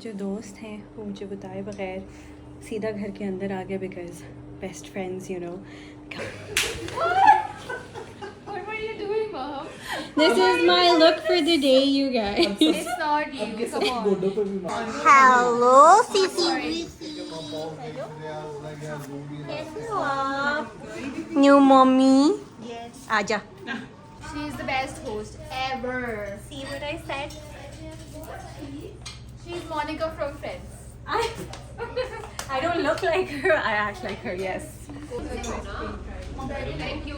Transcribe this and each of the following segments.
जो दोस्त हैं वो मुझे बताए बगैर सीधा घर के अंदर आ गए because best friends you know What were you doing, Mom? This is my look for the day you guys It's not you. Come on. Hello CC Sorry. New mummy आजा She's the best host ever. See what I said? She's Monica from Friends. I don't look like her. I act like her. Yes. Thank you.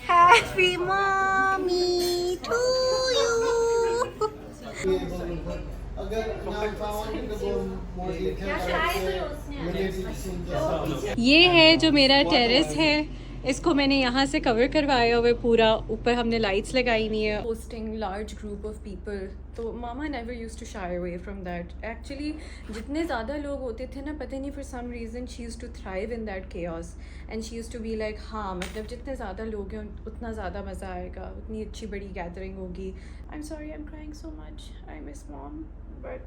Happy mommy to you. ये है जो मेरा terrace है, इसको मैंने यहाँ से कवर करवाया हुआ है पूरा, ऊपर हमने लाइट्स लगाई हुई है। Hosting large group of people, तो mama never used to shy away from that. Actually जितने ज़्यादा लोग होते थे ना, पता नहीं for some reason she used to thrive in that chaos and she used to be like हाँ मतलब जितने ज़्यादा लोग हैं उतना ज़्यादा मज़ा आएगा, उतनी अच्छी बड़ी गैदरिंग होगी। I am sorry, I am crying so much, I miss mom but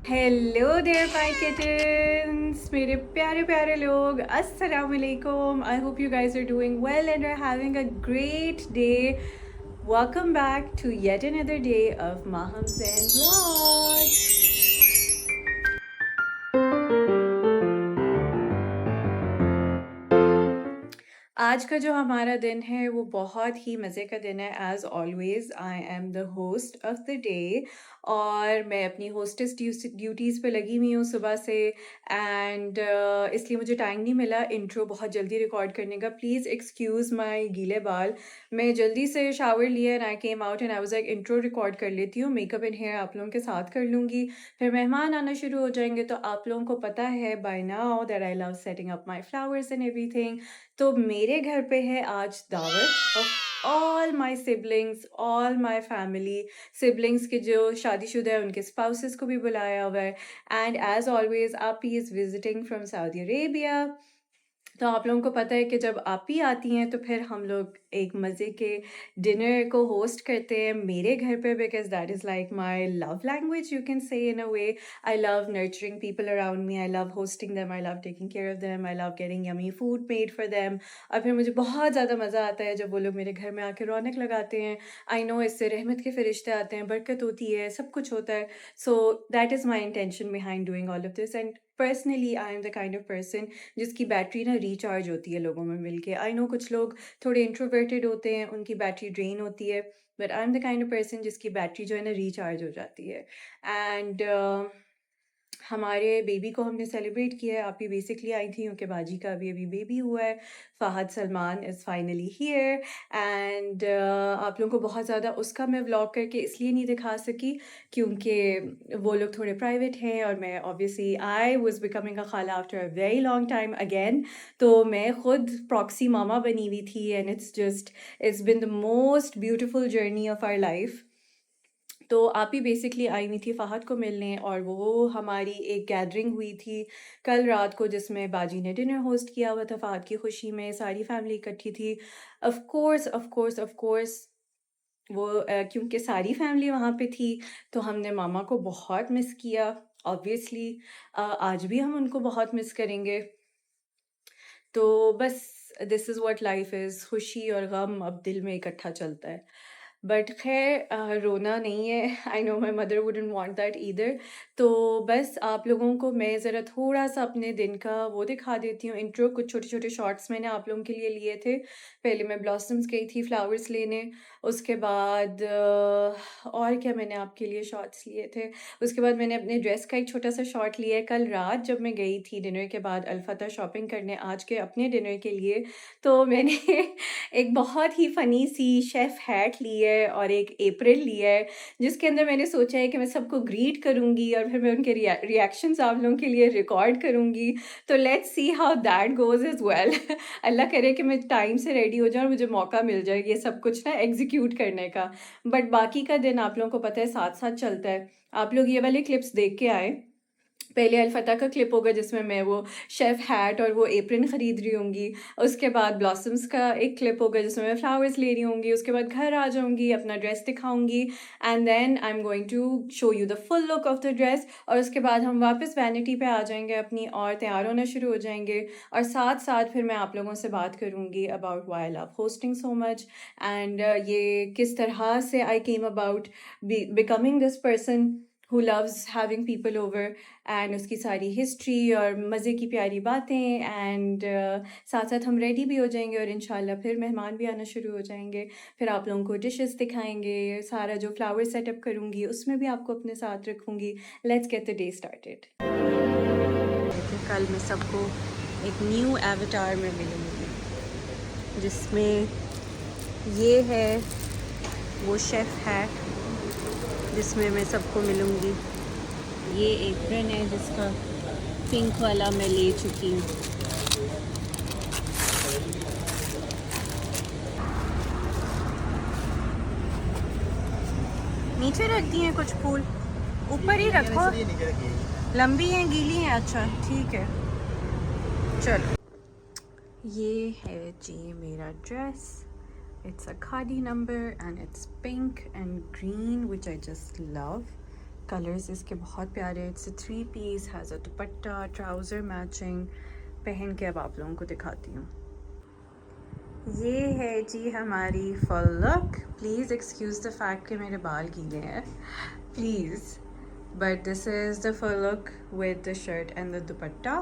hello there my kittens, मेरे प्यारे प्यारे लोग, अस्सलाम वालेकुम। I hope you guys are doing well and are having a great day. Welcome back to yet another day of Maham Zain vlog. आज का जो हमारा दिन है वो बहुत ही मज़े का दिन है। As always I am the host of the day और मैं अपनी होस्टेस ड्यूटीज़ पे लगी हुई हूँ सुबह से एंड इसलिए मुझे टाइम नहीं मिला इंट्रो बहुत जल्दी रिकॉर्ड करने का। प्लीज़ एक्सक्यूज़ माय गीले बाल। मैं जल्दी से शावर लिया and I came out and I was like intro record कर लेती हूँ, मेकअप एंड हेयर आप लोगों के साथ कर लूँगी, फिर मेहमान आना शुरू हो जाएंगे। तो आप लोगों को पता है by now that I love setting up my flowers and everything. तो मेरे घर पे है आज दावत of all my siblings, all my family siblings के जो शादीशुदा है उनके स्पाउसेस को भी बुलाया हुआ है एंड एज ऑलवेज आपी is visiting from Saudi Arabia. तो आप लोगों को पता है कि जब आप ही आती हैं तो फिर हम लोग एक मज़े के डिनर को होस्ट करते हैं मेरे घर पे because that is like my love language, you can say in a way. I love nurturing people around me, I love hosting them, I love taking care of them, I love getting yummy food made for them. और फिर मुझे बहुत ज़्यादा मज़ा आता है जब वो लोग मेरे घर में आके रौनक लगाते हैं। आई नो इससे रहमत के फरिश्ते आते हैं, बरकत होती है, सब कुछ होता है। So that is my intention behind doing all of this and personally I am the kind of person जिसकी बैटरी ना रिचार्ज होती है लोगों में मिलके। आई नो कुछ लोग थोड़े इंट्रोवर्टेड होते हैं, उनकी बैटरी ड्रेन होती है, but I am the kind of person जिसकी बैटरी जो है ना रिचार्ज हो जाती है। एंड हमारे बेबी को हमने सेलिब्रेट किया है। आप ही बेसिकली आई थी क्योंकि बाजी का अभी अभी बेबी हुआ है। Fahd Salman is finally here and आप लोगों को बहुत ज़्यादा उसका मैं व्लॉग करके इसलिए नहीं दिखा सकी क्योंकि वो लोग थोड़े प्राइवेट हैं और मैं obviously I was becoming a khala after a very long time again. तो मैं खुद प्रॉक्सी मामा बनी हुई थी and it's been the most beautiful journey of our life. तो आप ही बेसिकली आई हुई थी फ़हद को मिलने और वो हमारी एक गैदरिंग हुई थी कल रात को जिसमें बाजी ने डिनर होस्ट किया हुआ था फ़हद की खुशी में, सारी फैमिली इकट्ठी थी। ऑफ कोर्स वो क्योंकि सारी फैमिली वहाँ पे थी तो हमने मामा को बहुत मिस किया। ऑब्वियसली आज भी हम उनको बहुत मिस करेंगे। तो बस this is what life is, खुशी और गम अब दिल में इकट्ठा चलता है। बट खैर रोना नहीं है। I know my mother wouldn't want that either. तो बस आप लोगों को मैं ज़रा थोड़ा सा अपने दिन का वो दिखा देती हूँ इंट्रो। कुछ छोटे छोटे शॉर्ट्स मैंने आप लोगों के लिए लिए थे। पहले मैं ब्लॉसम्स गई थी फ्लावर्स लेने, उसके बाद और क्या मैंने आपके लिए शॉर्ट्स लिए थे, उसके बाद मैंने अपने ड्रेस का एक छोटा सा शॉर्ट लिया है कल रात जब मैं गई थी डिनर के बाद अलफता शॉपिंग करने आज के अपने डिनर के लिए। तो मैंने एक बहुत ही फ़नी सी शेफ़ हैट ली है और एक एप्रन लिया है जिसके अंदर मैंने सोचा है कि मैं सबको ग्रीट करूँगी और फिर मैं उनके रिएक्शंस आप लोगों के लिए रिकॉर्ड करूँगी। तो let's see how that goes as well. Allah करे कि मैं टाइम से रेडी हो जाऊँ और मुझे मौका मिल जाए ये सब कुछ ना एग्जीक्यूट करने का। बट बाकी का दिन आप लोगों को पता है साथ साथ चलता है। आप लोग ये वाले क्लिप्स देख के आए पहले अलफ़तः का क्लिप होगा जिसमें मैं वो शेफ़ हैट और वो एप्रन ख़रीद रही होंगी। उसके बाद ब्लॉसम्स का एक क्लिप होगा जिसमें मैं फ्लावर्स ले रही होंगी। उसके बाद घर आ जाऊँगी, अपना ड्रेस दिखाऊँगी and then I am going to show you the full look of the dress. और उसके बाद हम वापस वैनिटी पे आ जाएँगे अपनी और तैयार होना शुरू हो जाएँगे। और साथ-साथ फिर मैं आप लोगों से बात करूँगी about why I love hosting so much and ये किस तरह से I came about becoming this person who loves having people over and उसकी सारी हिस्ट्री और मज़े की प्यारी बातें एंड साथ साथ हम रेडी भी हो जाएंगे और इंशाल्लाह फिर मेहमान भी आना शुरू हो जाएंगे। फिर आप लोगों को डिशेस दिखाएंगे, सारा जो फ्लावर सेटअप करूँगी उसमें भी आपको अपने साथ रखूँगी। Let's get the day started. कल मैं सबको एक न्यू एवतार में मिलूँगी जिसमें ये है वो शेफ़ हैट जिसमें मैं सबको मिलूँगी। ये एप्रन है जिसका पिंक वाला मैं ले चुकी हूँ। नीचे रख दिए हैं कुछ फूल, ऊपर ही रखो। लंबी हैं गीली हैं, अच्छा ठीक है चलो। ये है जी मेरा dress. It's a khadi number and it's pink and green which I just love. Colors इसके बहुत प्यारे। It's a 3-piece, has a dupatta, trouser matching। पहन के अब आप लोगों को दिखाती हूँ। ये है जी हमारी full look। Please excuse the fact कि मेरे बाल गीले हैं, please। But this is the full look with the shirt and the दुपट्टा।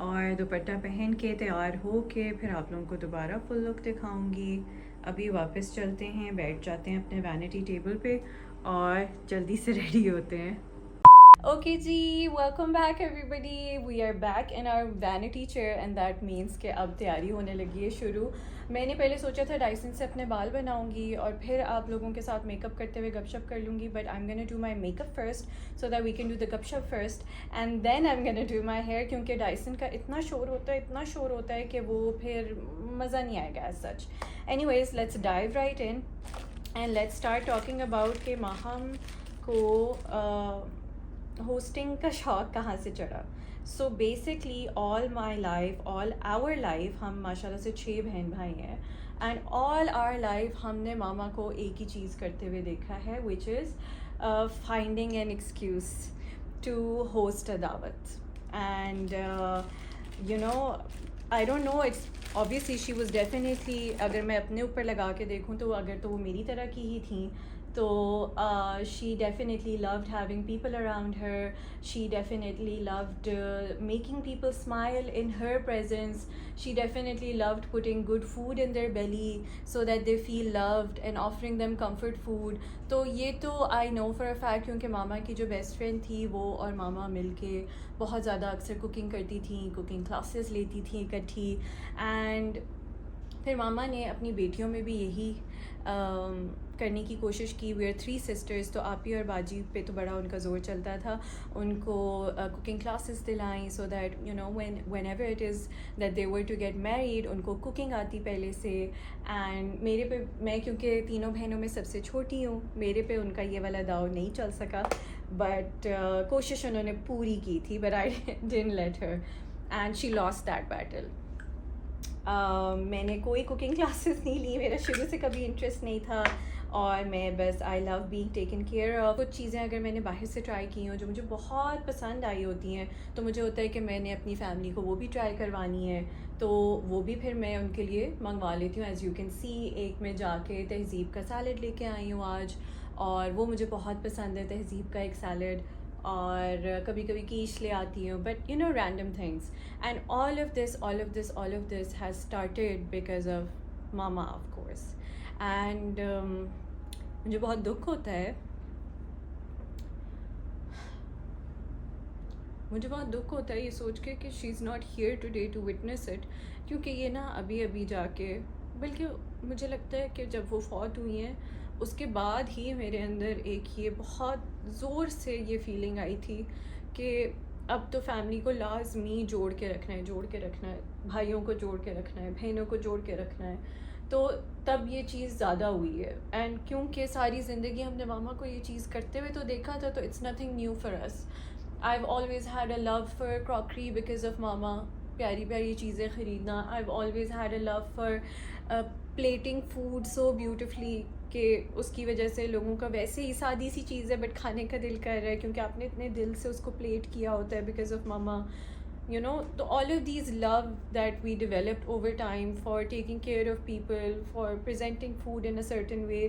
और दुपट्टा पहन के तैयार हो के फिर आप लोगों को दोबारा फुल लुक दिखाऊंगी। अभी वापस चलते हैं, बैठ जाते हैं अपने वैनिटी टेबल पे और जल्दी से रेडी होते हैं। ओके जी, welcome back everybody. We are back in our vanity chair and that means कि अब तैयारी होने लगी है शुरू। मैंने पहले सोचा था डाइसन से अपने बाल बनाऊंगी और फिर आप लोगों के साथ मेकअप करते हुए गपशप कर लूँगी, but I am gonna do my makeup first so that we can do the gapshap first and then I am gonna do my hair, क्योंकि डाइसन का इतना शोर होता है, इतना शोर होता है कि वो फिर मज़ा नहीं आएगा as such. Anyways let's dive right in and let's start talking about कि माहम को होस्टिंग का शौक़ कहाँ से चढ़ा। So basically all my life, all our life, हम माशाल्लाह से 6 बहन भाई हैं एंड ऑल आवर लाइफ हमने मामा को एक ही चीज़ करते हुए देखा है, which is finding an excuse to host a dawat. And you know I don't know, it's obviously she was definitely, अगर मैं अपने ऊपर लगा के देखूँ तो अगर तो वो मेरी तरह की ही थी तो she definitely loved having people around her. She definitely loved making people smile in her presence. She definitely loved putting good food in their belly so that they feel loved and offering them comfort food. तो ये तो I know for a fact क्योंकि मामा की जो best friend थी वो और मामा मिलके बहुत ज़्यादा अक्सर कुकिंग करती थी, कुकिंग क्लासेस लेती थी इकट्ठी। एंड फिर मामा ने अपनी बेटियों में भी यही करने की कोशिश की। वी आर 3 सिस्टर्स, तो आपी और बाजी पे तो बड़ा उनका ज़ोर चलता था। उनको कुकिंग क्लासेस दिलाई so that you know whenever it is that they were to get married, उनको कुकिंग आती पहले से। एंड मेरे पे, मैं क्योंकि तीनों बहनों में सबसे छोटी हूँ, मेरे पे उनका ये वाला दाव नहीं चल सका, बट कोशिश उन्होंने पूरी की थी, but I didn't let her and she lost that battle. मैंने कोई कुकिंग क्लासेस नहीं ली, मेरा शुरू से कभी इंटरेस्ट नहीं था और मैं बस I love being taken care of. कुछ चीज़ें अगर मैंने बाहर से ट्राई की हों जो मुझे बहुत पसंद आई होती हैं तो मुझे होता है कि मैंने अपनी फैमिली को वो भी ट्राई करवानी है, तो वो भी फिर मैं उनके लिए मंगवा लेती हूँ। एज़ यू कैन सी, एक मैं जाके तहज़ीब का सैलड लेके आई हूँ आज और वो मुझे बहुत पसंद है, तहज़ीब का एक सैलड। और कभी कभी कीश ले आती हूँ, but you know random things. And all of this has started because of mama of course. And मुझे बहुत दुख होता है, मुझे बहुत दुख होता है ये सोच के कि she is not here today to witness it, क्योंकि ये ना अभी अभी जाके, बल्कि मुझे लगता है कि जब वो फौत हुई हैं उसके बाद ही मेरे अंदर एक ये बहुत ज़ोर से ये फीलिंग आई थी कि अब तो फैमिली को लाजमी जोड़ के रखना है, जोड़ के रखना है, भाइयों को जोड़ के रखना है, बहनों को जोड़ के रखना है। तो तब ये चीज़ ज़्यादा हुई है। एंड क्योंकि सारी ज़िंदगी हमने मामा को ये चीज़ करते हुए तो देखा था, तो it's nothing new for us. I've always had a love for crockery because of mama. प्यारी प्यारी चीज़ें ख़रीदना. I've always had a love for plating food so beautifully कि उसकी वजह से लोगों का वैसे ही सादी सी चीज़ है बट खाने का दिल कर रहा है क्योंकि आपने इतने दिल से उसको प्लेट किया होता है because of mama. You know, all of these love that we developed over time for taking care of people, for presenting food in a certain way,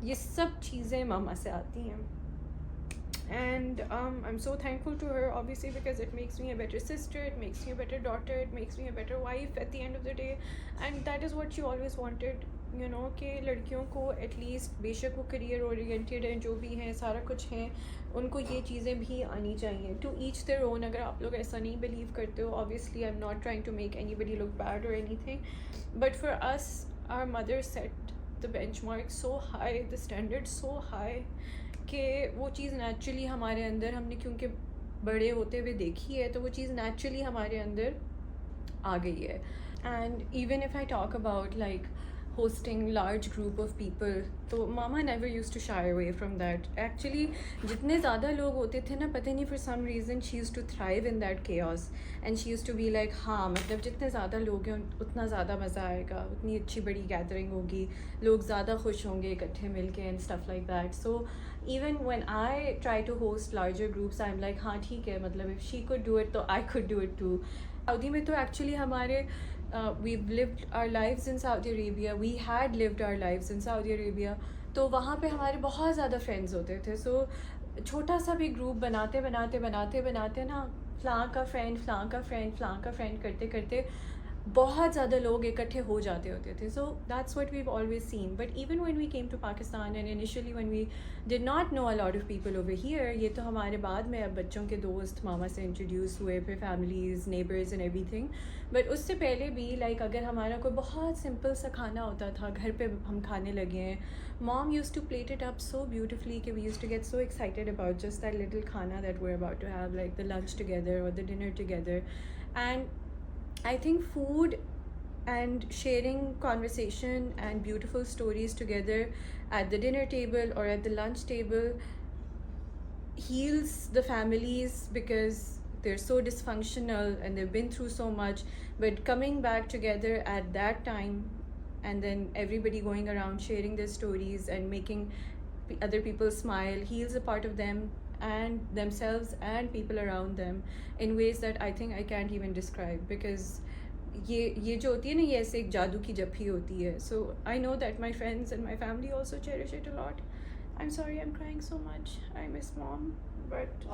ये सब चीज़ें मामा से आती हैं. And I'm so thankful to her, obviously, because it makes me a better sister, it makes me a better daughter, it makes me a better wife at the end of the day. And that is what she always wanted, you know, कि लड़कियों को at least बेशक वो career oriented हैं जो भी हैं सारा कुछ हैं उनको ये चीज़ें भी आनी चाहिए. To each their own. अगर आप लोग ऐसा नहीं believe करते हो, obviously I'm not trying to make anybody look bad or anything, but for us, our mother set the benchmark so high, the standard so high, कि वो चीज़ नेचुरली हमारे अंदर हमने क्योंकि बड़े होते हुए देखी है तो वो चीज़ नेचुरली हमारे अंदर आ गई है. And even if I talk about like hosting large group of people, तो मामा never used to shy away from that. Actually जितने ज़्यादा लोग होते थे ना पता नहीं for some reason she used to thrive in that chaos and she used to be like हाँ मतलब जितने ज़्यादा लोग हैं उतना ज़्यादा मज़ा आएगा, उतनी अच्छी बड़ी गैदरिंग होगी, लोग ज़्यादा खुश होंगे इकट्ठे मिलके and stuff like that. So even when I try to host larger groups I'm like हाँ ठीक है मतलब if she could do it तो I could do it too. Saudi में तो एक्चुअली हमारे we've lived our lives in Saudi Arabia, we had lived our lives in Saudi Arabia, तो वहाँ पे हमारे बहुत ज़्यादा फ्रेंड्स होते थे. सो छोटा सा भी ग्रुप बनाते बनाते बनाते बनाते ना फ़लाँ का फ्रेंड फ़लाँ का फ्रेंड फ़लाँ का फ्रेंड करते करते बहुत ज़्यादा लोग इकट्ठे हो जाते होते थे. So that's what we've always seen. But even when we came to Pakistan and initially when we did not know a lot of people over here, ये तो हमारे बाद में अब बच्चों के दोस्त मामा से इंट्रोड्यूस हुए, फिर families, neighbours and everything. But उससे पहले भी लाइक अगर हमारा कोई बहुत सिंपल सा खाना होता था घर पे हम खाने लगे हैं, mom use to plate it up so beautifully कि we use to get so excited about just that little khana that we are about to have, like the lunch together और the dinner together. And I think food and sharing conversation and beautiful stories together at the dinner table or at the lunch table heals the families because they're so dysfunctional and they've been through so much, but coming back together at that time and then everybody going around sharing their stories and making other people smile heals a part of them and themselves and people around them in ways that I think I can't even describe, because ये जो होती है ना ये ऐसे एक जादू की जप्पी होती है. So I know that my friends and my family also cherish it a lot. I am sorry I am crying so much. I miss mom, but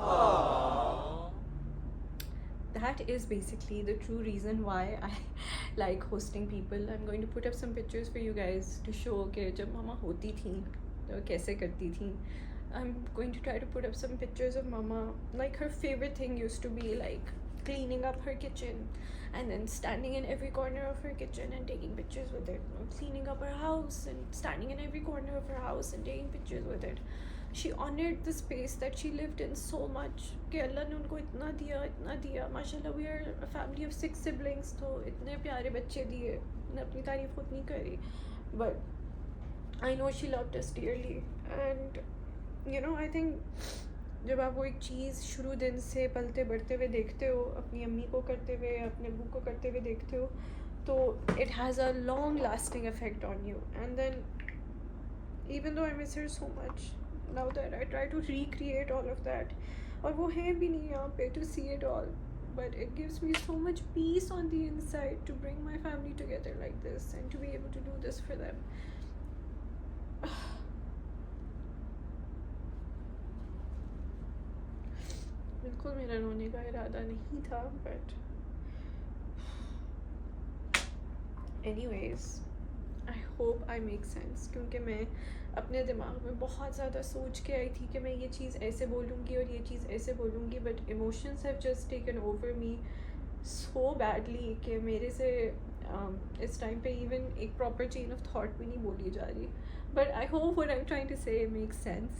that is basically the true reason why I like hosting people. I'm going to put up some pictures for you guys to show कि जब मामा होती थी तो कैसे करती थी. I'm going to try to put up some pictures of mama. Like her favorite thing used to be like cleaning up her kitchen and then standing in every corner of her kitchen and taking pictures with it, or cleaning up her house and standing in every corner of her house and taking pictures with it. She honored the space that she lived in so much कि अल्लाह ने उनको इतना दिया माशाल्लाह. We are a family of 6 siblings, तो इतने प्यारे बच्चे दिए. मैं अपनी तारीफ खुद नहीं करी, but I know she loved us dearly. And you know I think जब आप वो एक चीज़ शुरू दिन से पलते बढ़ते हुए देखते हो, अपनी अम्मी को करते हुए अपने अब्बू को करते हुए देखते हो, तो it has a long lasting effect on you. And then even though I miss her so much now that I try to recreate all of that, और वो है भी नहीं यहाँ पे to see it all, but it gives me so much peace on the inside to bring my family together like this and to be able to do this for them. बिल्कुल मेरा रोने का इरादा नहीं था, but anyways I hope I make sense, क्योंकि मैं अपने दिमाग में बहुत ज़्यादा सोच के आई थी कि मैं ये चीज़ ऐसे बोलूँगी और ये चीज़ ऐसे बोलूँगी, but emotions have just taken over me so badly कि मेरे से इस टाइम पे इवन एक प्रॉपर चेन ऑफ थॉट भी नहीं बोली जा रही. But I hope what I am trying to say makes sense,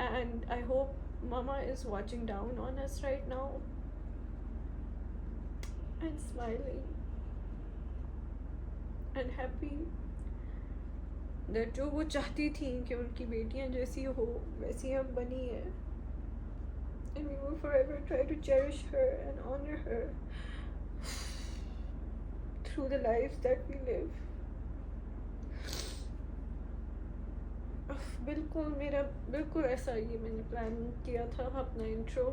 and I hope Mama is watching down on us right now and smiling and happy that जो वो चाहती थी कि उनकी बेटियां जैसी हो वैसी हम बनी है. and we will forever try to cherish her and honor her through the lives that we live. बिल्कुल ऐसा ही मैंने प्लान किया था अपना intro,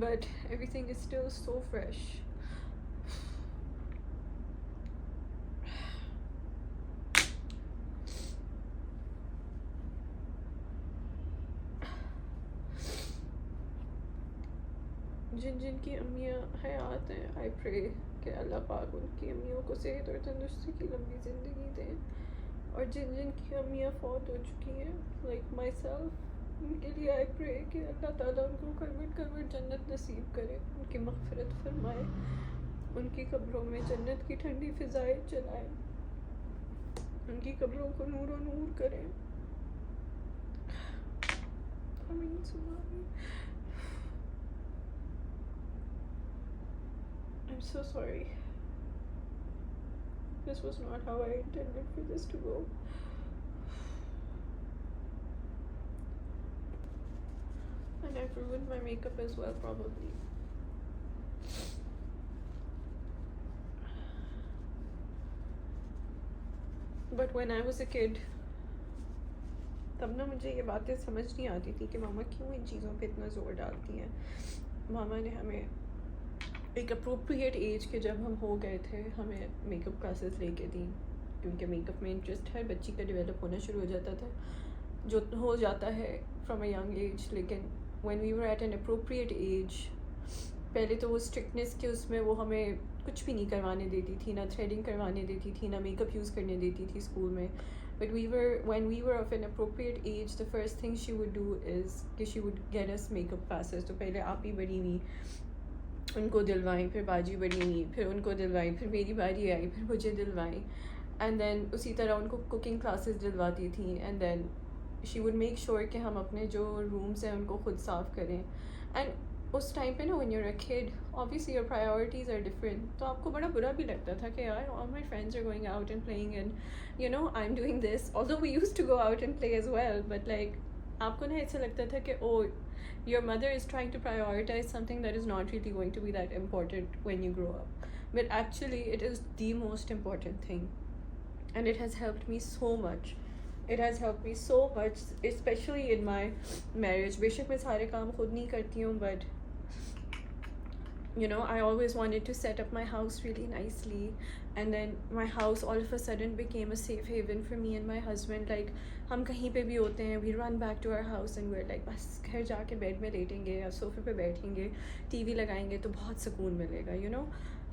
but everything is still so fresh. जिन की अम्मियाँ हयात हैं, आई प्रे कि अल्लाह पाक उनकी अम्मियों को सेहत और तंदुरुस्ती की लंबी ज़िंदगी दें, और जिन की अम्मियाँ फौत हो चुकी हैं लाइक माई सेल्फ, उनके लिए आई प्रे कि अल्लाह ताला उनको करवट जन्नत नसीब करे, उनकी मग़फ़िरत फरमाए, उनकी कब्रों में जन्नत की ठंडी फ़िज़ाएँ चलाए, उनकी कब्रों को नूर नूर करें। आमीन सुम्मा आमीन। I'm so sorry. This was not how I intended for this to go. And I've ruined my makeup as well, probably. But when I was a kid, तब ना मुझे ये बातें समझ नहीं आती थी कि मामा क्यों इन चीज़ों पे इतना ज़ोर डालती हैं। मामा ने हमें एक अप्रोप्रिएट एज के जब हम हो गए थे, हमें मेकअप क्लासेस लेके दी, क्योंकि मेकअप में इंटरेस्ट हर बच्ची का डेवलप होना शुरू हो जाता था, जो हो जाता है फ्रॉम अ यंग एज। लेकिन when we were at an appropriate age, पहले तो वो स्ट्रिक्टनेस के उसमें वो हमें कुछ भी नहीं करवाने देती थी, ना थ्रेडिंग करवाने देती थी, ना मेकअप यूज़ करने देती थी स्कूल में। But when we were of an appropriate age, the first thing she would do is कि she would get us makeup classes। तो पहले आप ही बड़ी हुई, उनको दिलवाई, फिर बाजी बड़ी हुई, फिर उनको दिलवाई, फिर मेरी बारी आई, फिर मुझे दिलवाई, एंड देन उसी तरह उनको कुकिंग क्लासेस दिलवाती थी, and then she would make sure कि हम अपने जो रूम्स हैं उनको खुद साफ़ करें। एंड उस टाइम पे ना, when you are a kid, obviously your priorities are different, तो आपको बड़ा बुरा भी लगता था कि यार all my friends are going out and playing, and you know I am doing this, although we used to go out and play as well, but like आपको ना ऐसा लगता था कि ओ, your mother is trying to prioritize something that is not really going to be that important when you grow up, but actually it is the most important thing, and it has helped me so much. It has helped me so much, especially in my marriage. बेशक मैं सारे काम खुद नहीं करती हूँ, but you know, I always wanted to set up my house really nicely, and then my house all of a sudden became a safe haven for me and my husband. Like हम कहीं पे भी होते हैं, we run back to our house and we're like बस घर जाके bed में लेटेंगे या सोफे पे बैठेंगे, टीवी लगाएंगे तो बहुत सुकून मिलेगा, you know.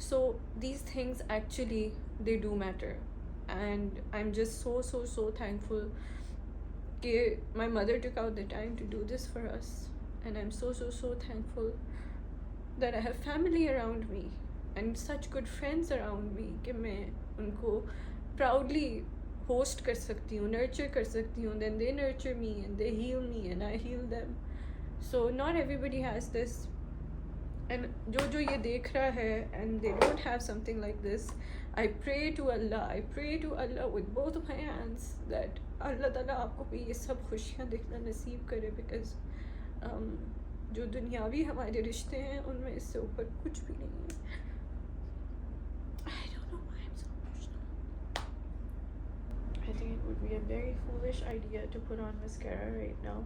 So these things actually they do matter, and I'm just so thankful that my mother took out the time to do this for us, and I'm so thankful that I have family around me and such good friends around me कि मैं उनको proudly host कर सकती हूँ, nurture कर सकती हूँ, then they nurture me and they heal me and I heal them. So not everybody has this, and जो ये देख रहा है and they don't have something like this, I pray to Allah with both of my hands that Allah ताला आपको भी ये सब खुशियाँ देखना नसीब करे, because जो दुनियावी हमारे रिश्ते हैं उनमें इससे ऊपर कुछ भी नहीं है। I don't know why I'm so emotional. I think it would be a very foolish idea to put on mascara right now.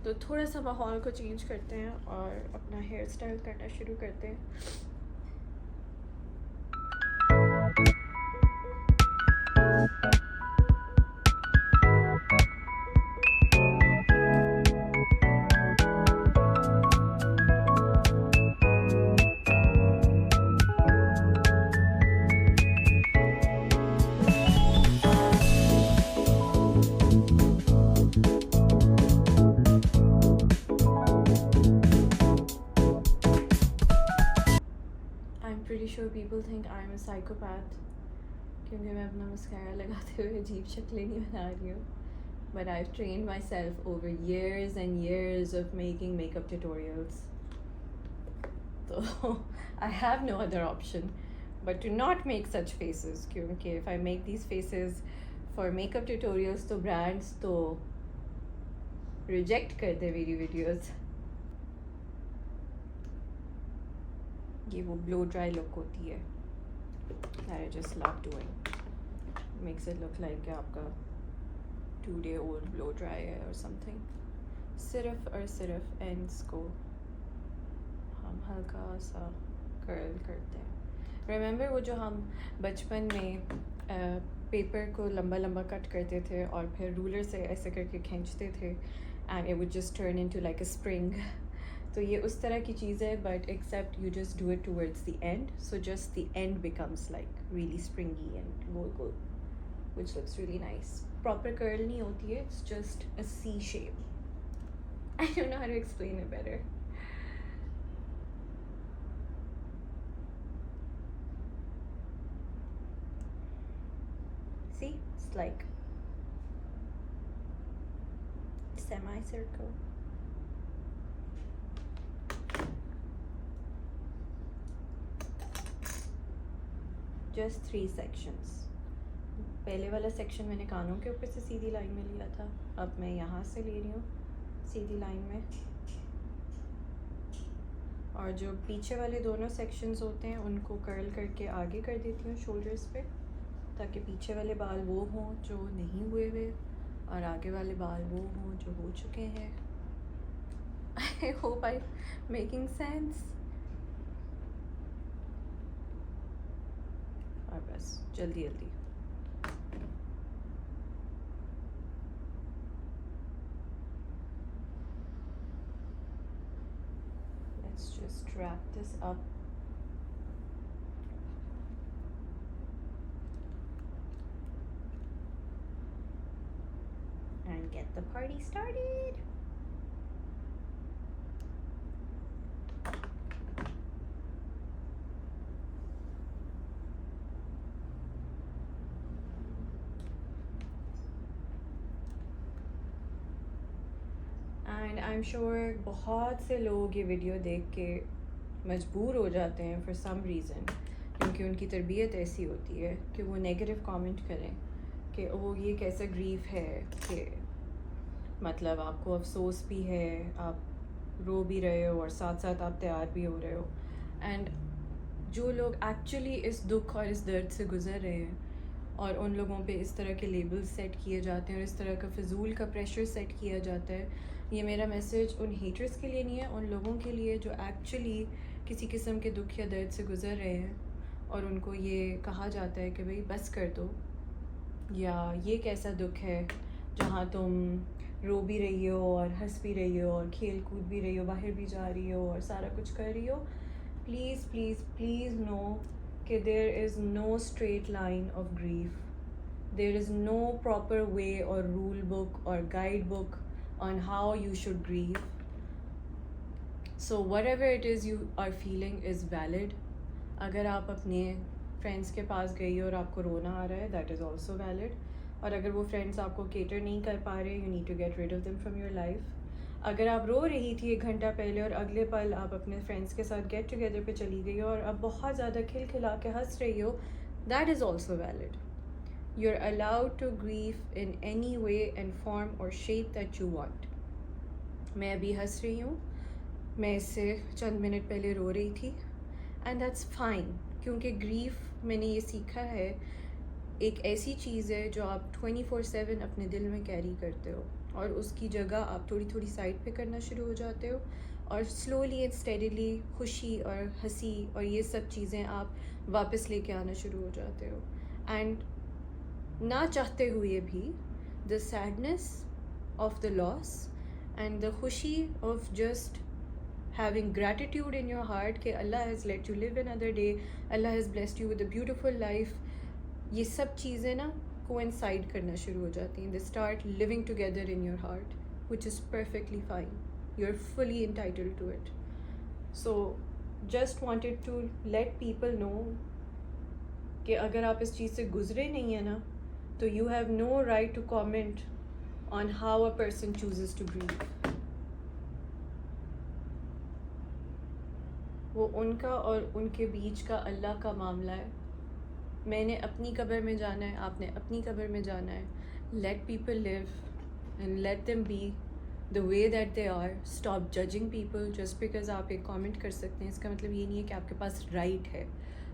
तो थोड़ा सा माहौल को चेंज करते हैं और अपना हेयर स्टाइल करना शुरू करते हैं। pretty sure people think I'm a psychopath क्योंकि मैं अपना मस्कारा लगाते हुए अजीब शक्लें नहीं बना रही हूँ, but I've trained myself over years and years of making makeup tutorials, so I have no other option but to not make such faces, क्योंकि if I make these faces for makeup tutorials तो brands तो reject कर दे मेरी videos. ये वो blow dry look होती है that I just love doing. Makes it look like कि आपका 2-day old blow dry है or something. सिर्फ ends को हम हल्का सा कर्ल करते हैं. Remember वो जो हम बचपन में पेपर को लंबा लंबा कट करते थे और फिर रूलर से ऐसे करके खींचते थे and it would just turn into like a spring. तो ये उस तरह की चीज़ है, but except you just do it towards the end, so just the end becomes like really springy and goal, which looks really nice. Proper curl नहीं होती है, it's just a C shape. I don't know how to explain it better. See, it's like semicircle. Just 3 sections. पहले वाला section मैंने कानों के ऊपर से सीधी लाइन में लिया था, अब मैं यहाँ से ले रही हूँ सीधी लाइन में, और जो पीछे वाले दोनों सेक्शंस होते हैं उनको कर्ल करके आगे कर देती हूँ शोल्डर्स पे, ताकि पीछे वाले बाल वो हों जो नहीं हुए हुए और आगे वाले बाल वो हों जो हो चुके हैं. I hope I making sense. और बस जल्दी जल्दी let's just wrap this up. And get the party started. And I am sure बहुत से लोग ये वीडियो देख के मजबूर हो जाते हैं फॉर सम रीज़न, क्योंकि उनकी तरबियत ऐसी होती है कि वो नेगेटिव कमेंट करें कि वो ये कैसा ग्रीफ है, कि मतलब आपको अफसोस भी है, आप रो भी रहे हो और साथ साथ आप तैयार भी हो रहे हो. एंड जो लोग एक्चुअली इस दुख और इस दर्द से गुज़र रहे हैं और उन लोगों पे इस तरह के लेबल्स सेट किए जाते हैं और इस तरह का फ़िज़ूल का प्रेशर सेट किया जाता है, ये मेरा मैसेज उन हेटर्स के लिए नहीं है, उन लोगों के लिए जो एक्चुअली किसी किस्म के दुख या दर्द से गुज़र रहे हैं और उनको ये कहा जाता है कि भाई बस कर दो, या ये कैसा दुख है जहाँ तुम रो भी रही हो और हंस भी रही हो और खेल कूद भी रही हो, बाहर भी जा रही हो और सारा कुछ कर रही हो. प्लीज़ प्लीज़ प्लीज़ नो कि there is no straight line of grief. There is no proper way और रूल बुक और guide book on how you should grieve. So whatever it is you are feeling is valid. अगर आप अपने friends के पास गई और आपको रोना आ रहा है, that is also valid. और अगर वो फ्रेंड्स आपको केटर नहीं कर पा रहे, you need to get rid of them from your life. अगर आप रो रही थी 1 घंटा पहले और अगले पल आप अपने फ्रेंड्स के साथ गेट टुगेदर पे चली गई हो और अब बहुत ज़्यादा खिलखिला के हंस रही हो, that is also valid. You're allowed to grieve in any way and form or shape that you want. मैं अभी हंस रही हूँ, मैं इससे चंद मिनट पहले रो रही थी, and that's fine, क्योंकि grief मैंने ये सीखा है एक ऐसी चीज़ है जो आप 24/7 अपने दिल में कैरी करते हो और उसकी जगह आप थोड़ी थोड़ी साइड पे करना शुरू हो जाते हो और स्लोली एंड स्टेडीली खुशी और हंसी और ये सब चीज़ें आप वापस लेके आना शुरू हो जाते हो. एंड ना चाहते हुए भी the sadness of the loss and the khushi of just having gratitude in your heart कि Allah has let you live another day, Allah has blessed you with a beautiful life, ये सब चीज़ें ना coincide करना शुरू हो जाती हैं. They start living together in your heart, which is perfectly fine. You're fully entitled to it. So just wanted to let people know कि अगर आप इस चीज़ से गुजरे नहीं है ना, तो you have no right to comment on how a person chooses to grieve. वो उनका और उनके बीच का अल्लाह का मामला है. मैंने अपनी कब्र में जाना है, आपने अपनी कब्र में जाना है. Let people live and let them be the way that they are. Stop judging people just because आप एक comment कर सकते हैं, इसका मतलब ये नहीं है कि आपके पास right है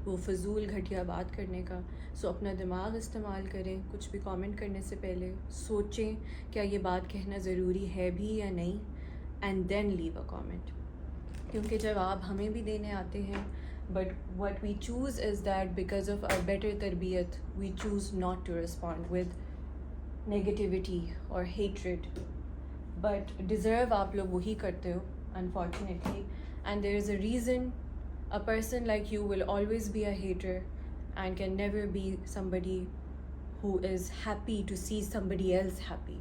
वो फजूल घटिया बात करने का. सो अपना दिमाग इस्तेमाल करें, कुछ भी कमेंट करने से पहले सोचें क्या ये बात कहना ज़रूरी है भी या नहीं, and then leave a comment. क्योंकि जवाब हमें भी देने आते हैं, but what we choose is that because of our better tarbiyat we choose not to respond with negativity और हेट्रेड. बट डिज़र्व आप लोग वही करते हो unfortunately, and there is a reason. A person like you will always be a hater and can never be somebody who is happy to see somebody else happy.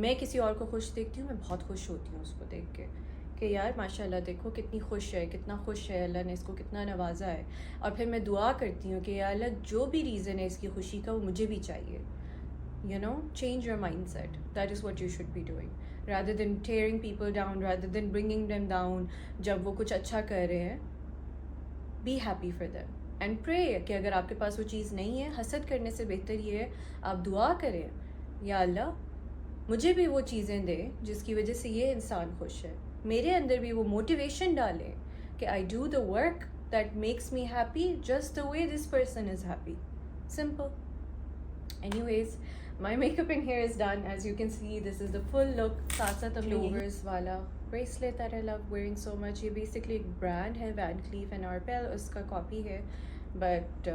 मैं किसी और को खुश देखती हूँ, मैं बहुत खुश होती हूँ उसको देख के कि यार माशाल्लाह देखो कितनी खुश है, कितना खुश है, अल्लाह ने इसको कितना नवाजा है. और फिर मैं दुआ करती हूँ कि यार अल्लाह जो भी रीज़न है इसकी खुशी का वो मुझे भी चाहिए. You know, change your mindset. That is what you should be doing. Rather than tearing people down, rather than bringing them down जब वो कुछ अच्छा कर रहे हैं. Be happy for them and pray कि अगर आपके पास वो चीज़ नहीं है, हसद करने से बेहतर ये है आप दुआ करें, या अल्लाह मुझे भी वो चीज़ें दे जिसकी वजह से ये इंसान खुश है, मेरे अंदर भी वो मोटिवेशन डालें कि I do the work that makes me happy just the way this person is happy. Simple. Anyways, my makeup in here is done. As you can see, this is the full look. साथ साथ अपने clovers वाला bracelet that I love wearing so much. ये basically एक brand है Van Cleef and Arpels, उसका copy है, but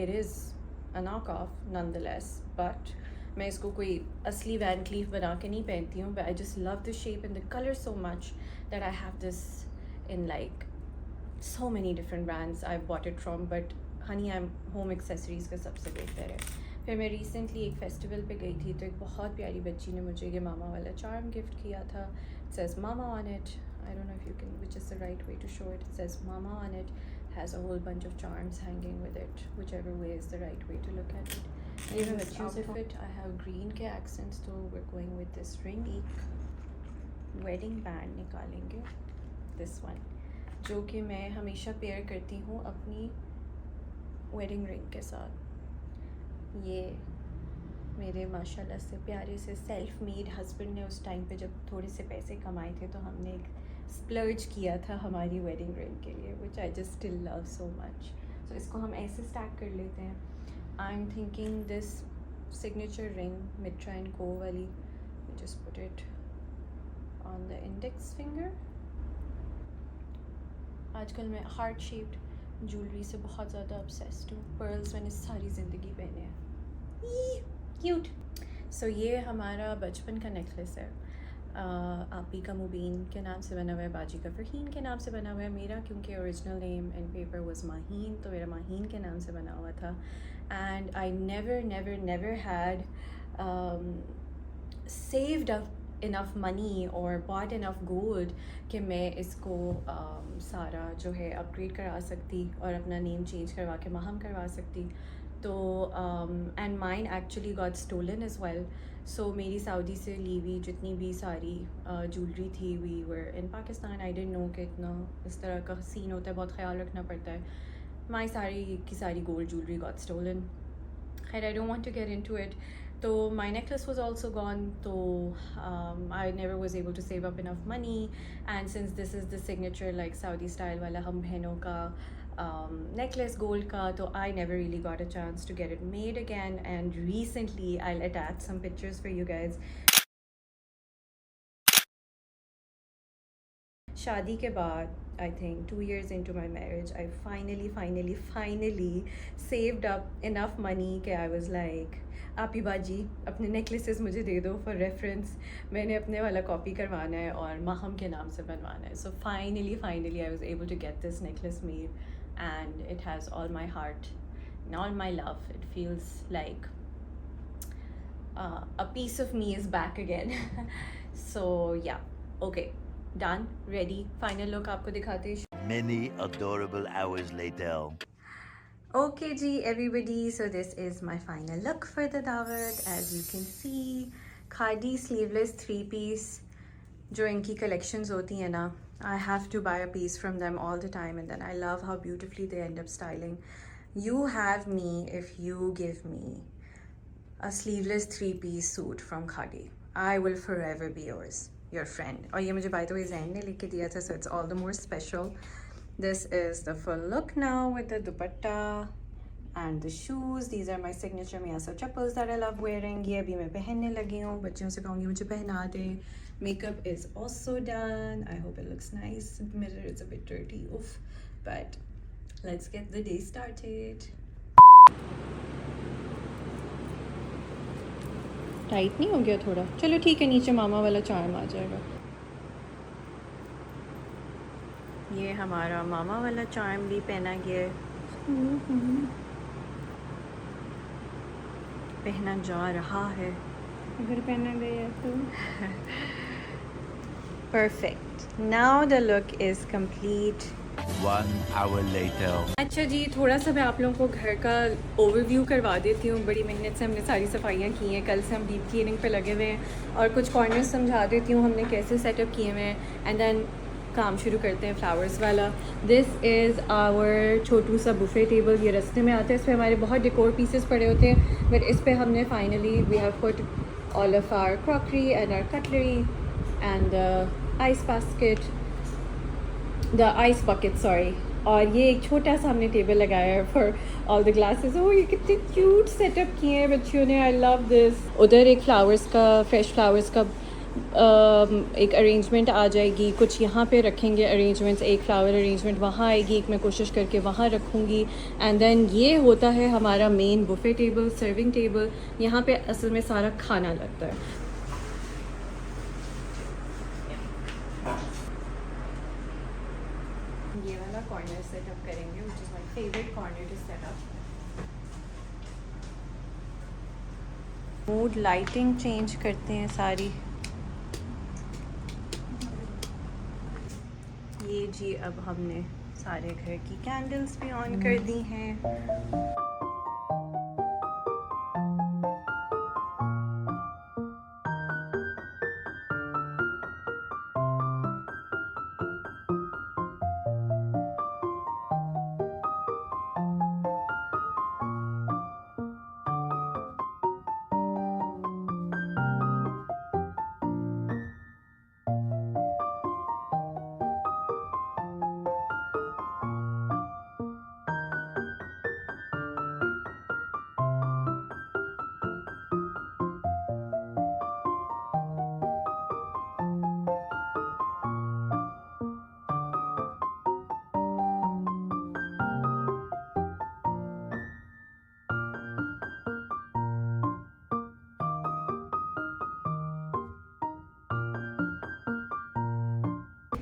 it is a knockoff nonetheless. But मैं इसको कोई असली Van Cleef बना के नहीं पहनती हूँ, but I just love the shape and the color so much that I have this in like so many different brands I've bought it from, but Honey am home accessories का सबसे बेहतर है. फिर मैं रिसेंटली एक फेस्टिवल पे गई थी, तो एक बहुत प्यारी बच्ची ने मुझे ये मामा वाला चार्म गिफ्ट किया था. It says mama on it. I don't know if you can which is the right way to show it. It says mama on it, has a whole bunch of charms hanging with it, whichever way is the right way to look at it. ये मैं choose if it. I have green के accents, तो we are going with this ring. एक wedding band निकालेंगे, this one, जो कि मैं हमेशा पेयर करती हूँ अपनी वेडिंग रिंग के साथ. ये मेरे माशाल्लाह से प्यारे से सेल्फ मेड हस्बैंड ने उस टाइम पे जब थोड़े से पैसे कमाए थे तो हमने एक स्प्लर्ज किया था हमारी वेडिंग रिंग के लिए, which I just still love so much. So इसको हम ऐसे स्टैक कर लेते हैं. I am thinking this signature ring Mitra and co वाली, just put it on the index finger. आजकल मैं हार्ट शेप्ड ज्वेलरी से बहुत ज़्यादा ऑब्सेस्ड हूँ. पर्ल्स मैंने सारी ज़िंदगी पहने हैं. क्यूट. सो ये हमारा बचपन का नेकलेस है. आपी का मुबीन के नाम से बना हुआ है, बाजी का फ़रहीन के नाम से बना हुआ है. मेरा क्योंकि original name and paper was Maheen, तो मेरा माहीन के नाम से बना हुआ था. And I never never never had saved up enough money or bought enough gold कि मैं इसको सारा जो है अपग्रेड करा सकती और अपना नेम चेंज करवा के महम करवा सकती. तो and mine actually got stolen as well. So मेरी सऊदी से ली हुई जितनी भी सारी ज्वेलरी थी, we were in Pakistan. I didn't know कि इतना इस तरह का सीन होता है, बहुत ख्याल रखना पड़ता है. माई सारी की सारी गोल्ड ज्वेलरी गॉट स्टोलन. खैर, I don't want to get into it. So my necklace was also gone, so I never was able to save up enough money. And since this is the signature like Saudi style wala hum behnon ka necklace gold ka, so I never really got a chance to get it made again. And recently I'll attach some pictures for you guys. शादी के बाद I think 2 years into my marriage, I finally saved up enough money कि I was like, आपी बाजी अपने necklaces मुझे दे दो for reference, मैंने अपने वाला कॉपी करवाना है और महम के नाम से बनवाना है. So finally I was able to get this necklace made and it has all my heart and all my love. It feels like a piece of me is back again. So yeah, okay, done, ready. Final look आपको दिखाते हैं. Many adorable hours later. Okay ji everybody, so this is my final look for the Dawat. As you can see, khadi sleeveless 3-piece जो इनकी collections होती हैं ना, I have to buy a piece from them all the time, and then I love how beautifully they end up styling. You have me if you give me a sleeveless 3-piece suit from khadi. I will forever be yours, your friend. और ये मुझे by the way Jain ने लिख के दिया था, so it's all the more special. This is the full look now with the dupatta and the shoes. These are my signature Miyaso chappals that I love wearing. ये अभी मैं पहनने लगी हूँ, बच्चों से कहूँगी मुझे पहना दे. Makeup is also done. I hope it looks nice. The mirror is a bit dirty, oof. But let's get the day started. Tight नहीं हो गया थोड़ा? चलो ठीक है, नीचे मामा वाला चार्म आ जाएगा. ये हमारा मामा वाला चार्म भी पहना गया है. पहना जा रहा है. अगर पहना गया तो perfect. Now the look is complete. 1 hour later. अच्छा जी, थोड़ा सा मैं आप लोगों को घर का ओवरव्यू करवा देती हूँ. बड़ी मेहनत से हमने सारी सफाइयाँ की हैं. कल से हम डीप क्लीनिंग पे लगे हुए हैं और कुछ कॉर्नर्स समझा देती हूँ हमने कैसे सेटअप किए हुए हैं. एंड देन काम शुरू करते हैं फ्लावर्स वाला. दिस इज़ आवर छोटू सा बुफे टेबल. ये रास्ते में आता है. इस पर हमारे बहुत डेकोर पीसेस पड़े होते हैं, बट इस पर हमने finally we have put all of our crockery and our cutlery and ice basket, the ice bucket sorry. और ये एक छोटा सा हमने टेबल लगाया है फॉर ऑल द ग्लासेस. ओ ये कितने क्यूट सेटअप किए हैं बच्चों ने. I love this. उधर एक फ्लावर्स का, फ्रेश फ्लावर्स का एक अरेंजमेंट आ जाएगी. कुछ यहाँ पे रखेंगे अरेंजमेंट्स. एक फ्लावर अरेंजमेंट वहाँ आएगी, एक मैं कोशिश करके वहाँ रखूँगी. एंड देन ये होता है हमारा main buffet table, serving table. यहाँ पे असल में सारा खाना लगता है. ये वाला कॉर्नर सेटअप करेंगे, which is my favourite corner to set up. Mood lighting change करते हैं सारी. ये जी अब हमने सारे घर की कैंडल्स भी ऑन कर दी हैं.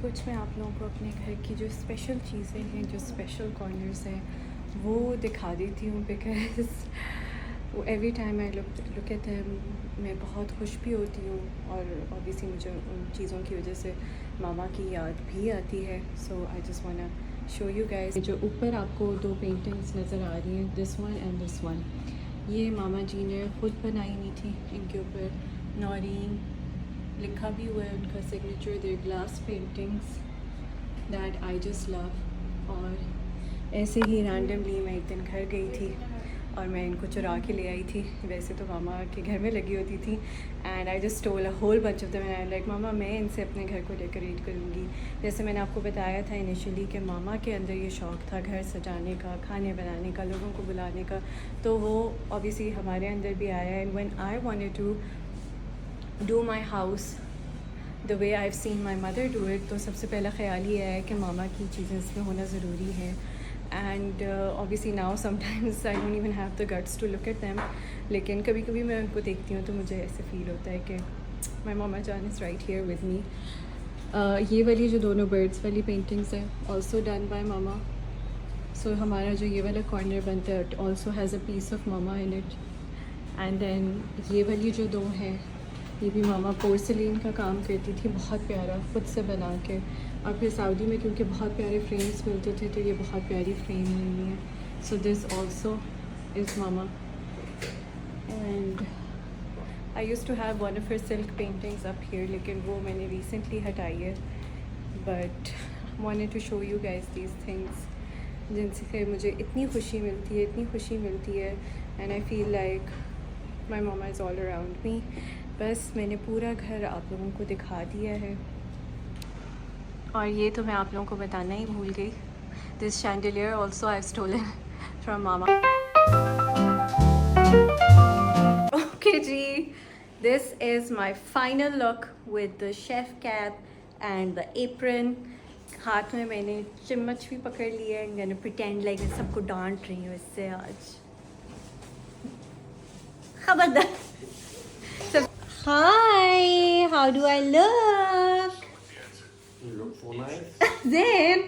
कुछ मैं आप लोगों को अपने घर की जो स्पेशल चीज़ें हैं, जो स्पेशल कॉर्नर्स हैं, वो दिखा देती हूँ. बिकॉज वो every time I look at them मैं बहुत खुश भी होती हूँ. और ऑब्वियसली मुझे उन चीज़ों की वजह से मामा की याद भी आती है. So I just want to show you guys. जो ऊपर आपको 2 पेंटिंग्स नज़र आ रही हैं, this one and this one, ये मामा जी ने खुद बनाई हुई थी. इनके ऊपर नौरीन लिखा भी हुआ है, उनका signature. Their glass paintings that I just love. और ऐसे ही रैंडमली मैं एक दिन घर गई थी और मैं इनको चुरा के ले आई थी. वैसे तो मामा के घर में लगी होती थी. And I just stole a whole bunch of them and like mama मैं इनसे अपने घर को डेकोरेट करूँगी. जैसे मैंने आपको बताया था इनिशियली कि मामा के अंदर ये शौक़ था घर सजाने का, खाने बनाने का, लोगों को बुलाने का. तो वो ऑब्वियसली हमारे अंदर भी आया. And when I wanted to do my house the way I have seen my mother do it, तो सबसे पहला ख्याल ये है कि मामा की चीज़ें इसमें होना ज़रूरी है. And obviously now sometimes I don't even have the guts to look at them. लेकिन कभी कभी मैं उनको देखती हूँ तो मुझे ऐसे फ़ील होता है कि माई मामा जान is right here with me. ये वाली जो दोनों बर्ड्स वाली पेंटिंग्स हैं ऑल्सो डन बाय मामा. सो हमारा जो ये वाला कॉर्नर बनता है it also has a piece of mama in it. And then ये वाली जो 2 हैं ये भी मामा पोर्सलिन का काम करती थी, बहुत प्यारा खुद से बना के. और फिर सऊदी में क्योंकि बहुत प्यारे फ्रेम्स मिलते थे तो ये बहुत प्यारी फ्रेम हुई है. So this also is mama. And I use to have one of her silk paintings up here, लेकिन वो मैंने रिसेंटली हटाई है. But wanted to show you guys these things जिनसे मुझे इतनी खुशी मिलती है, इतनी खुशी मिलती है. And I feel like my mama is all around me. बस मैंने पूरा घर आप लोगों को दिखा दिया है। और ये तो मैं आप लोगों को बताना ही भूल गई, this chandelier also I have stolen from mama. Okay जी, this is my final look with the chef cap and the apron. हाथ में मैंने चम्मच भी पकड़ लिया है, मैंने प्रिटेंड लाइक मैं सबको डांट रही हूँ इससे आज। खबरदार। Hi, how do I look? You look so nice. Then,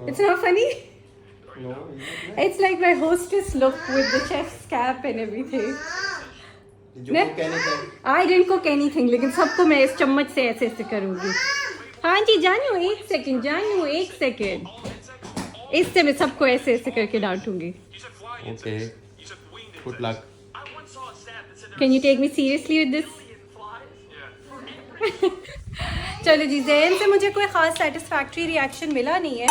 it's not funny. No, you look nice. It's like my hostess look with the chef's cap and everything. Did you Ne? cook anything? I didn't cook anything, लेकिन सबको मैं इस चम्मच से ऐसे ऐसे करूँगी। हाँ जी जानू, एक सेकंड जानू, एक सेकंड। इससे मैं सबको ऐसे ऐसे करके डांटूंगी। Okay. Good luck. Can you take me seriously with this? चलो जी, ज़ैन से मुझे कोई ख़ास सेटिस्फैक्ट्री रिएक्शन मिला नहीं है,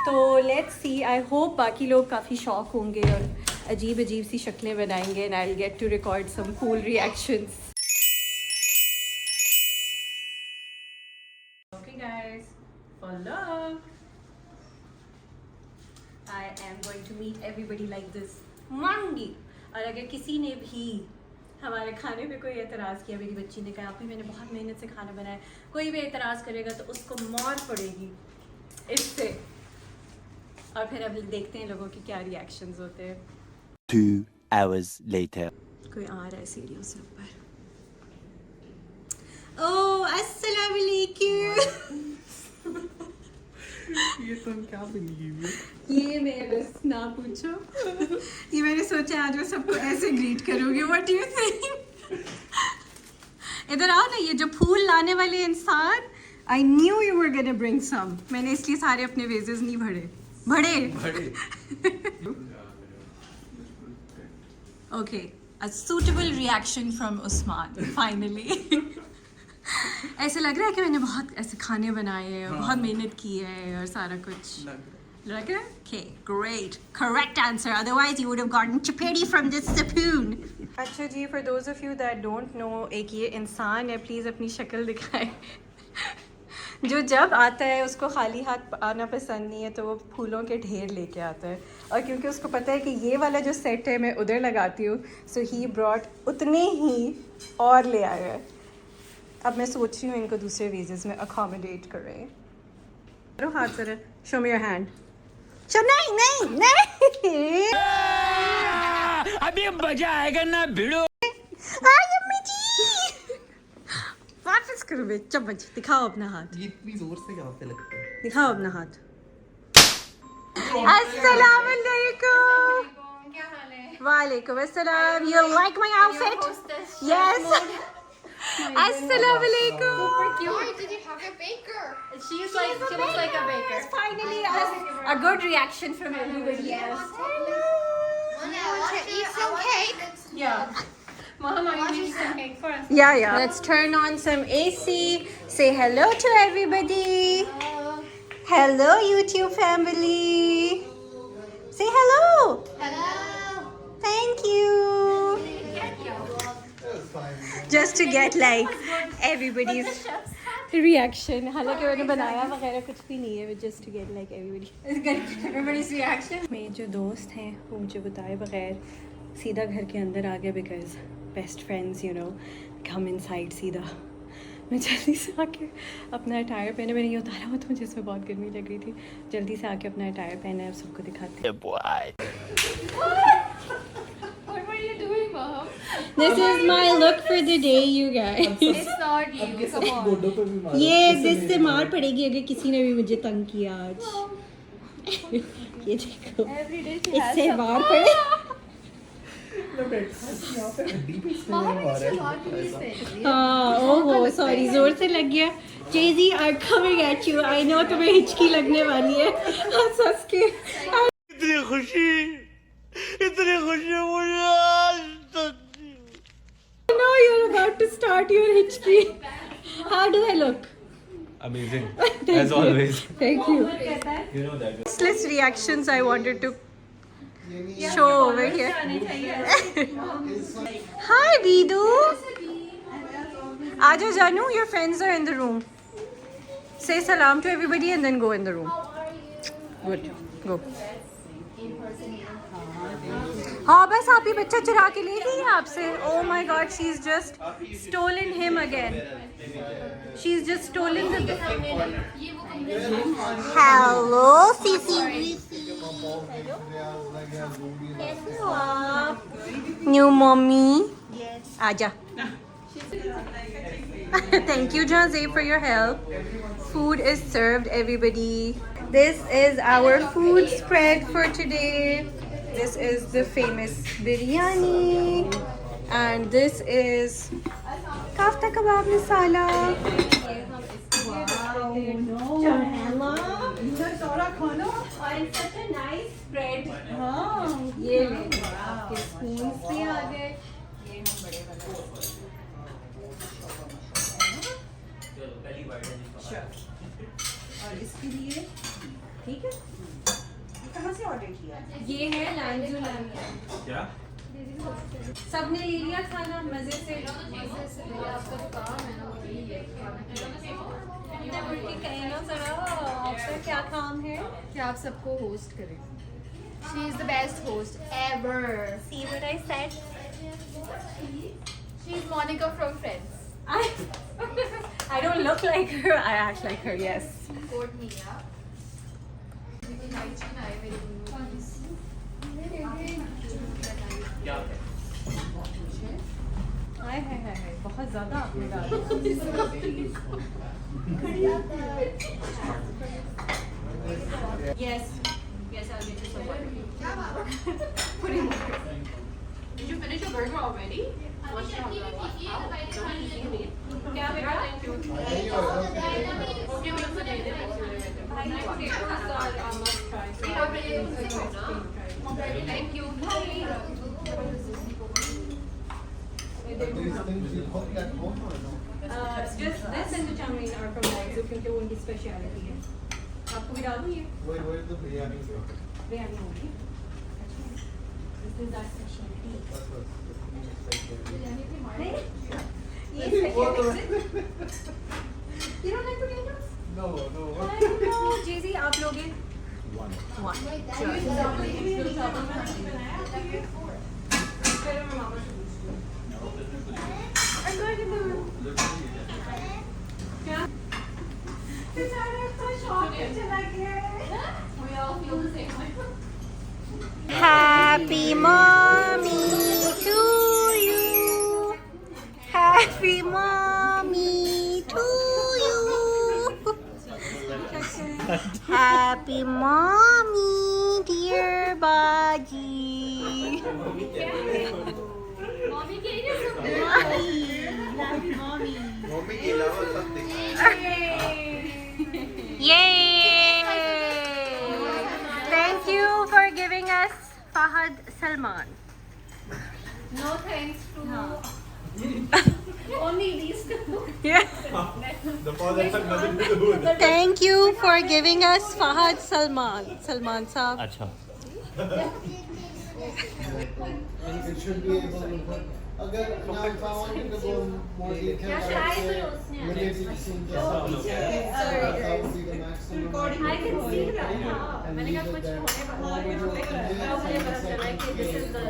तो लेट्स सी। आई होप बाकी लोग काफ़ी शॉक होंगे और अजीब अजीब सी शक्लें बनाएंगे and I will get to record some cool reactions. Okay guys, for love I am going to meet everybody like this मांगी। और अगर किसी ने भी हमारे खाने पे कोई एतराज़ किया, मेरी बच्ची ने कहा आपी मैंने बहुत मेहनत से खाना बनाया, कोई भी एतराज़ करेगा तो उसको मार पड़ेगी इससे। और फिर अब देखते हैं लोगों के क्या रिएक्शंस होते हैं। 2 hours later. कोई आ रहा है सीढ़ियों से ऊपर। ओह अस्सलाम वालेकुम। ये तुम क्या बनी हुई? ये मैं बस ना पूछो। ये मैंने सोचा आज मैं सबको ऐसे ग्रीट करूँगी। What do you think? इधर आओ ना, ये जो फूल लाने वाले इंसान, I knew you were gonna bring some. मैंने इसलिए सारे अपने वेजेस नहीं भरे। Okay, a suitable reaction from Usman finally. ऐसे लग रहा है कि मैंने बहुत ऐसे खाने बनाए हैं और बहुत मेहनत की है और सारा कुछ लग रहा है। Okay great, correct answer, otherwise you would have gotten chapeti from this spoon. अच्छा जी, for those of you that don't know, एक ये इंसान है, प्लीज़ अपनी शक्ल दिखाए। जो जब आता है उसको खाली हाथ आना पसंद नहीं है, तो वो फूलों के ढेर लेके आता है। और क्योंकि उसको पता है कि ये वाला जो सेट है मैं उधर लगाती हूँ, सो ही ब्रॉट उतने ही और ले आया है। अब मैं सोच रही हूँ इनको दूसरे वेजेस में अकोमोडेट कर रहे हैं। करो हाथ जरा, शो मी योर हैंड। नहीं अभी मजा आएगा ना भिड़ो। अम्मी जी वापस करो बे, चम्मच दिखाओ अपना हाथ, ये इतनी जोर से कहाँ से लगता है? दिखाओ अपना हाथ। अस्सलाम वालेकुम। क्या हाल है? वालेकुम अस्सलाम। You like my outfit? Hostess. Yes. Assalamu alaikum. Super cute. Why did you have a baker? She looks like a baker. Finally, a good reaction from everybody else. I want to eat some cake. Yeah. Mom, are you eating some cake for us? Yeah. Let's turn on some AC. Say hello to everybody. Hello, YouTube family. Say hello. Hello. Thank you. Just to get like everybody's reaction. हालांकि मैंने बनाया वगैरह कुछ भी नहीं है, just to get like everybody's reaction. मेरे जो दोस्त हैं वो मुझे बताए बगैर सीधा घर के अंदर आ गया, because best friends, you know, come inside सीधा। मैं जल्दी से आके अपना अटायर पहने, मैंने ये उतारा हुआ तो मुझे इसमें बहुत गर्मी लग रही थी, जल्दी से आके अपना अटायर पहना है, अब सबको दिखाते हैं। What were you doing, Mom? This is my look for the day, you guys. It's not you. Come on. गोडों पे भी मारा। ये दिस से मार पड़ेगी अगर किसी ने भी मुझे तंग किया आज। ये देखो, Every day she has इससे some. मार पड़े। यहाँ पे हड्डी पे इसमें Mom, मारा it's है। not to be said. हाँ, ओहो सॉरी, जोर से लग गया। JG I am coming at you, I know तुम्हें हिचकी लगने वाली है हंस हंस के। इतनी खुशी मुझे। No, you're about to start your hitchki. How do I look? Amazing. Thank As you. always. Thank you. You know that. Useless reactions I wanted to show over here. Hi, Bidu. Aja Janu, your friends are in the room. Say salam to everybody and then go in the room. Good. Go. हाँ बस आप ही बच्चा चुरा के ले गई आपसे. Oh my God, she's just stolen him again. She's just stolen the. Hello, Sisi. Hello, आप. New mommy. Yes. आजा. Thank you, Jazzy, for your help. Food is served, everybody. This is our food spread for today. This is the famous biryani. And this is kafta kebab masala. Wow. Hello. And such a nice spread. ये ले आपके spoons भी आ गए. ये हम बड़े वाला. और इसके लिए ठीक है. कहाँ से ऑर्डर किया? ये है लांजू लामिया. क्या? सबने ले लिया खाना मजे से. आपका जो काम है ना वो यही है कहना जरा आपका क्या काम है कि आप सबको होस्ट करें. She is the best host ever. See what I said? She is Monica from Friends. I don't look like her. I act like her. Yes. Quote me, yeah. क्या? हाय बहुत ज़्यादा आपने डाला. Yes. Yes, I'll get you some water. Putting water. Did you finish your burger already? क्या बेटा? Okay, we'll put it in. Thank you. These things you cook at home or no? Just this and the chow mein are from Monzo क्योंकि वो उनकी speciality है. आपको भी डाल दूँ ये? Where is the biryani from? Biryani होगी. This is our specialty. That's what. ये You don't like potatoes? No, no. I know. Jay-Z, आप लोगे? One. One. I'm going to move. क्या? बेचारा इतना शौक है चला गया है. We all feel the same way. Happy mommy to you. Happy mommy to you. Happy mommy, dear Baji. Mommy के लिए सब. Mommy के अलावा सब देखिए. Yay! Thank you for giving us Fahad Salman. No thanks to only these two. The father had nothing to do with it. Thank you for giving us Fahad Salman. Salman Saab. अच्छा. It should be able to put. अगर now if I wanted to go more detail, I would say limited scene just that would be the maximum. I can see that. And मैंने leave कहा it कुछ there. होने वाला है. Now मुझे we'll पता चला कि this is the.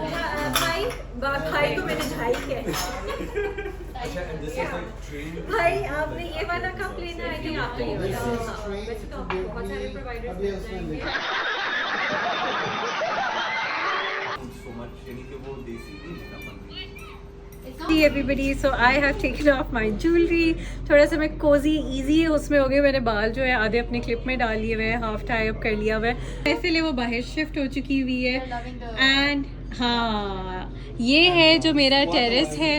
भाई को मैंने ढाई किया. And this is like trained. भाई आपने ये वाला कप लेना है कि आपने ये This वाला? is trained वैसे तो to आपको give बहुत सारे me. providers अभी मिल उसमें जाएंगे. So much यानी कि वो देसी नहीं है अपन. Hey everybody, so I have taken off my jewelry. थोड़ा सा मैं cozy easy उसमें हो गई. मैंने बाल जो है आधे अपने क्लिप में डाल लिए हुए हैं, हाफ टाई अप कर लिया हुआ है. इसलिए वो बाहर शिफ्ट हो चुकी हुई है. एंड हाँ, ये है जो मेरा टेरेस है.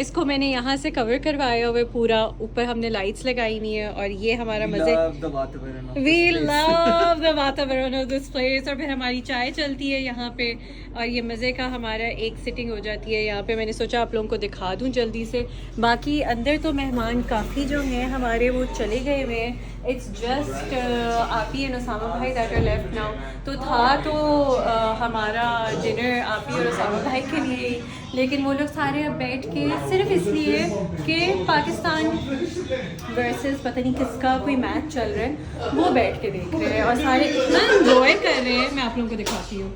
इसको मैंने यहाँ से कवर करवाया हुआ है पूरा. ऊपर हमने लाइट्स लगाई हुई है और ये हमारा मजे. We love the वातावरण of this place. और फिर हमारी चाय चलती है यहाँ पे और ये मज़े का हमारा एक सिटिंग हो जाती है यहाँ पे. मैंने सोचा आप लोगों को दिखा दूँ जल्दी से. बाकी अंदर तो मेहमान काफ़ी जो हैं हमारे वो चले गए हुए हैं. इट्स जस्ट आपी एंड उसामा भाई दैट आर लेफ्ट नाउ. तो था तो हमारा डिनर आपी और उसामा भाई के लिए लेकिन वो लोग सारे अब बैठ के सिर्फ इसलिए कि पाकिस्तान वर्सेस पता नहीं किसका कोई मैच चल रहा है, वो बैठ के देख रहे हैं और सारे इतना एंजॉय कर रहे हैं। मैं आप लोगों को दिखाती हूँ।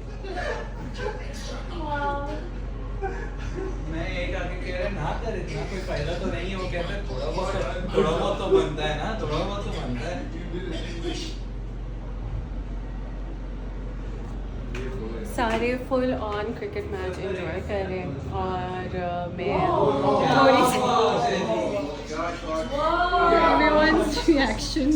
मैं एक आगे कह रहे ना कर, इतना कोई फायदा तो नहीं है। वो कहते हैं थोड़ा बहुत तो बनता है ना, थोड़ा बहुत तो बनता है। सारे full on cricket match enjoy कर रहे हैं और मैं थोड़ी सी everyone's reactions